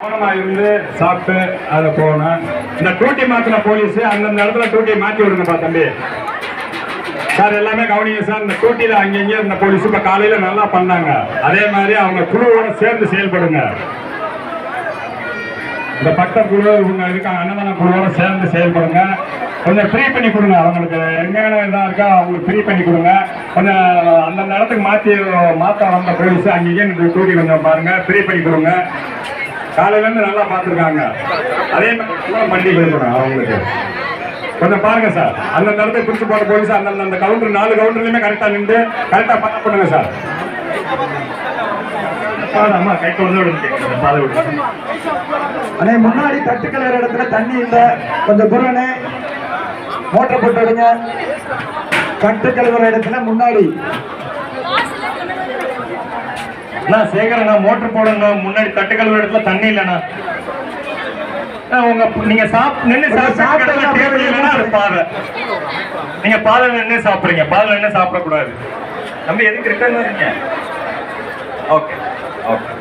கவனமா இருந்து சாப்பிட்டு அதை போகணும். இந்த டூட்டி மாத்தின போலீஸ் அந்தந்த இடத்துல டூட்டி மாத்தி விடுங்கப்பா தம்பி. சார் எல்லாமே கவனிங்க சார். இந்த டூட்டியில அங்கங்க இந்த போலீஸ் இப்ப காலையில நல்லா பண்ணாங்க. அதே மாதிரி அவங்க குழுவோட சேர்ந்து செயல்படுங்க. இந்த பட்ட குழு இவங்க இருக்காங்க அன்னதான குழுவோட சேர்ந்து செயல்படுங்க. கொஞ்சம் ஃப்ரீ பண்ணி கொடுங்க. அவங்களுக்கு எங்கெங்க இதா இருக்கா அவங்களுக்கு ஃப்ரீ பண்ணி கொடுங்க. கொஞ்சம் அந்தந்த இடத்துக்கு மாற்ற வந்த போலீஸ் அங்கேயும் டூட்டி கொஞ்சம் பாருங்க, ஃப்ரீ பண்ணி கொடுங்க. காலையில இருந்து நல்லா பார்த்துருக்காங்க. அதே மாதிரி பண்ணி கொடுக்கணும் அவங்களுக்கு. கொஞ்சம் பாருங்க சார். அந்தந்த இடத்துக்கு பிடிச்சி போற போலீஸ் அந்த கவுண்டர் 4 கவுண்டர்லயுமே கரெக்டா நின்று கரெக்டா பண்ண பண்ணுங்க சார். அம்மா கை அண்ணே முன்னாடி தட்டு கலர் இடத்துல தண்ணி இல்ல, கொஞ்சம் குருவனே மோட்டர் போட்டு விடுங்க. தட்டு கலர் இடத்துல முன்னாடி சேகரண்ணா மோட்டர் போடணும். முன்னாடி தட்டு கழுவுற இடத்துல தண்ணி இல்லைண்ணா. நீங்க நின்று சாப்பிட்டு பாதை நீங்க பாதை நின்று சாப்பிடுறீங்க. பாதை நின்று சாப்பிடக்கூடாது. நம்ம எதுக்கு ரிட்டர்ன் வரீங்க? Okay okay.